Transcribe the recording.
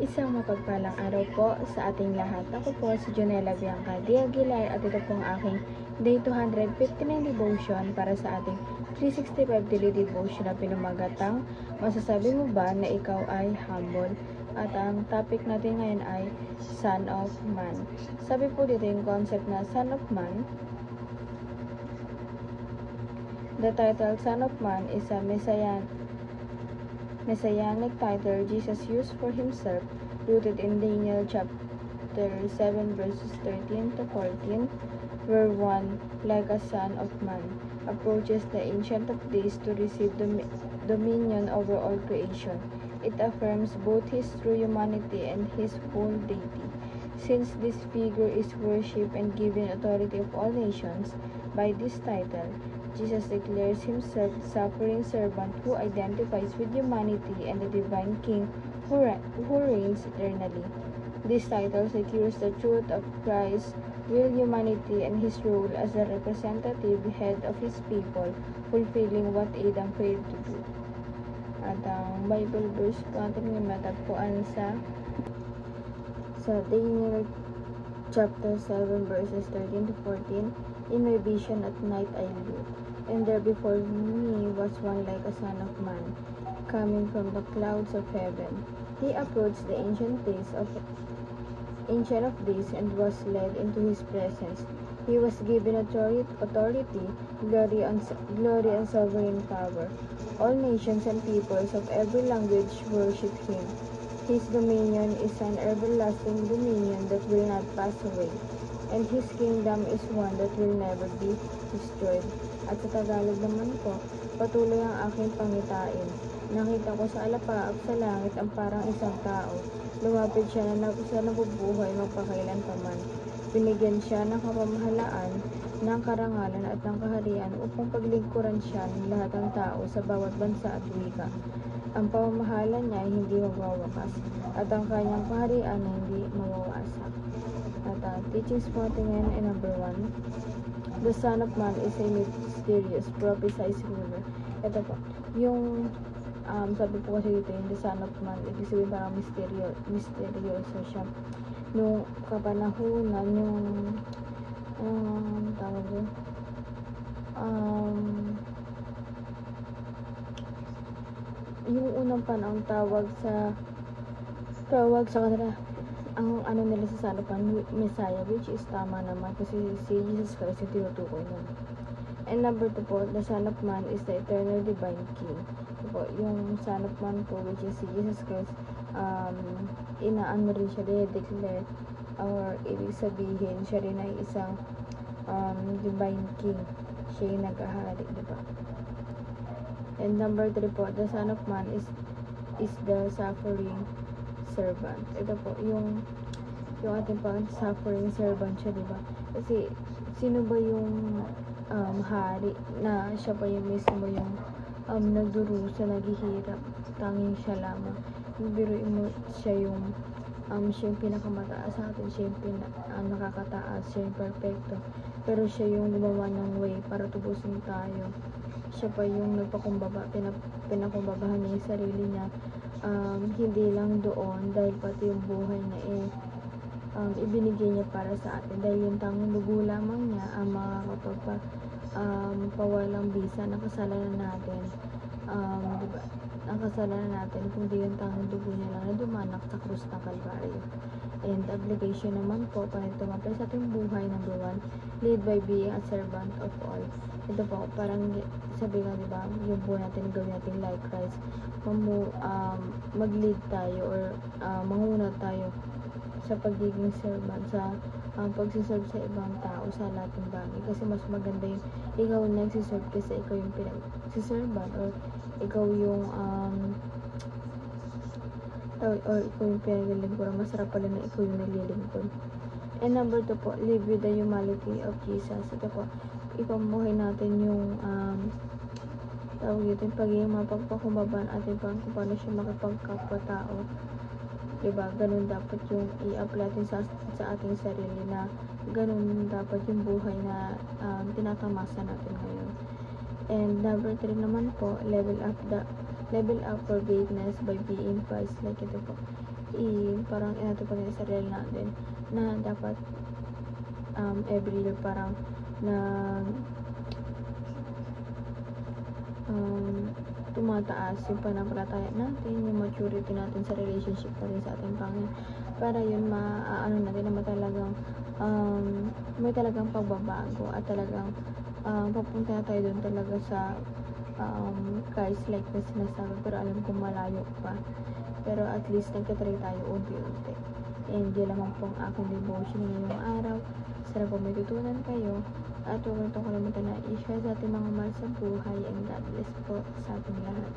Isang mapagpalang araw po sa ating lahat. Ako po si Jonella Bianca D. Aguilar at ito pong aking Day 259 Devotion para sa ating 365 Daily Devotion na pinumagatang Masasabi mo ba na ikaw ay humble? At ang topic natin ngayon ay Son of Man. Sabi po dito yung concept na Son of Man. The title Son of Man is a messianic title Jesus used for himself, rooted in Daniel chapter 7 verses 13 to 14, where one, like a son of man, approaches the Ancient of Days to receive dominion over all creation. It affirms both his true humanity and his full deity. Since this figure is worshipped and given authority of all nations by this title, Jesus declares himself the suffering servant who identifies with humanity and the divine King who reigns eternally. This title secures the truth of Christ's real humanity and his role as the representative head of his people, fulfilling what Adam failed to do. At ang Bible verse po natin yung matagpuan sa Daniel chapter 7 verses 13 to 14. In my vision at night I looked, and there before me was one like a son of man, coming from the clouds of heaven. He approached the Ancient of Days and was led into his presence. He was given authority, glory and sovereign power. All nations and peoples of every language worship him. His dominion is an everlasting dominion that will not pass away, and his kingdom is one that will never be destroyed. At sa Tagalog naman po, patuloy ang aking pangitain. Nakita ko sa alapaap sa langit ang parang isang tao. Lumapit siya na nabubuhay magpakailan paman. Binigyan siya ng kapamahalaan, ng karangalan at ng kaharian upang paglingkuran siya ng lahat ng tao sa bawat bansa at wika. Ang pamamahala niya ay hindi magwawakas at ang kanyang kaharian ay hindi mawawasak. At teachings po natin ngayon ay number 1. The Son of Man is a mysterious, prophesied ruler. Ito po, yung sabi po kasi dito yung The Son of Man, ibig sabihin parang misteryoso siya. Nung kapanahunan, tawag yun, yung unang panahon tawag sa kanila ang ano nila sa Son of Man, Messiah, which is tama naman kasi si Jesus Christ yung tinutukoy nun. And number 2 po, the Son of Man is the eternal divine King. Po, yung Son of Man po, which is si Jesus Christ, inaano rin siya, declare, or ibig sabihin siya rin ay isang divine King. Siya yung nag-ahari, diba? And number 3 po, the Son of Man is the suffering servant. Ito po, yung ating suffering servant siya, diba? Kasi, sino ba yung hari na siya pa yung mismo yung nagdurusa, naghihirap, tanging siya lamang. Biruin mo, siya yung pinakamataas sa atin, siya yung nakakataas, siya yung perfecto. Pero siya yung gumawa ng way para tubusin tayo. Siya pa yung nagpakumbaba, pinakumbabahan niya yung sarili niya. Hindi lang doon, dahil pati yung buhay niya ibinigay niya para sa atin. Dahil yung tanging dugo lamang niya ang pawalang bisa ng kasalanan natin. Diba? Ang kasalanan natin, kundi yung tanging dugo niya lang na dumanak sa krus ng Kalbaryo. And obligation naman po, para tumapay sa ating buhay, number 1, lead by being a servant of all. Ito po, parang sabi nga, diba, yung buhay natin, gawin natin like Christ. Mag-lead tayo or manguna tayo sa pagiging servant, sa pagsiserve sa ibang tao, sa lahat ng bagay. Kasi mas maganda yung ikaw nagsiserve kasi ikaw yung pinagsiservan, or ikaw yung ikaw yung pinaglilingkuran. Masarap pala na ikaw yung naglilingkod. And number 2 po, live with the humanity of Jesus. Ito po, ipamuhay natin yung tawag dito, yung pagiging mapagpakumbaba natin kung paano siya makipagkapwa-tao. Diba? Ganun dapat yung i-apply natin sa ating sarili, na ganun dapat yung buhay na tinatamasa natin ngayon. And number 3 naman po, level up for greatness by being Christ-like. Ito po, parang inatupag na sa sarili natin na dapat every year parang na tumataas yung pananampalataya natin, yung maturity natin sa relationship natin sa ating Panginoon, para yun ano natin na may talagang pagbabago at talagang papunta tayo doon talaga sa Christ like na sinasabi, pero alam kong malayo pa, pero at least nagtatry tayo unti-unti. And yun lamang pong aking devotion ngayong araw. Sana po may tutunan kayo at huwag nitong kalimutan na i-share sa ating mga mahal sa buhay, and God bless po sa ating lahat.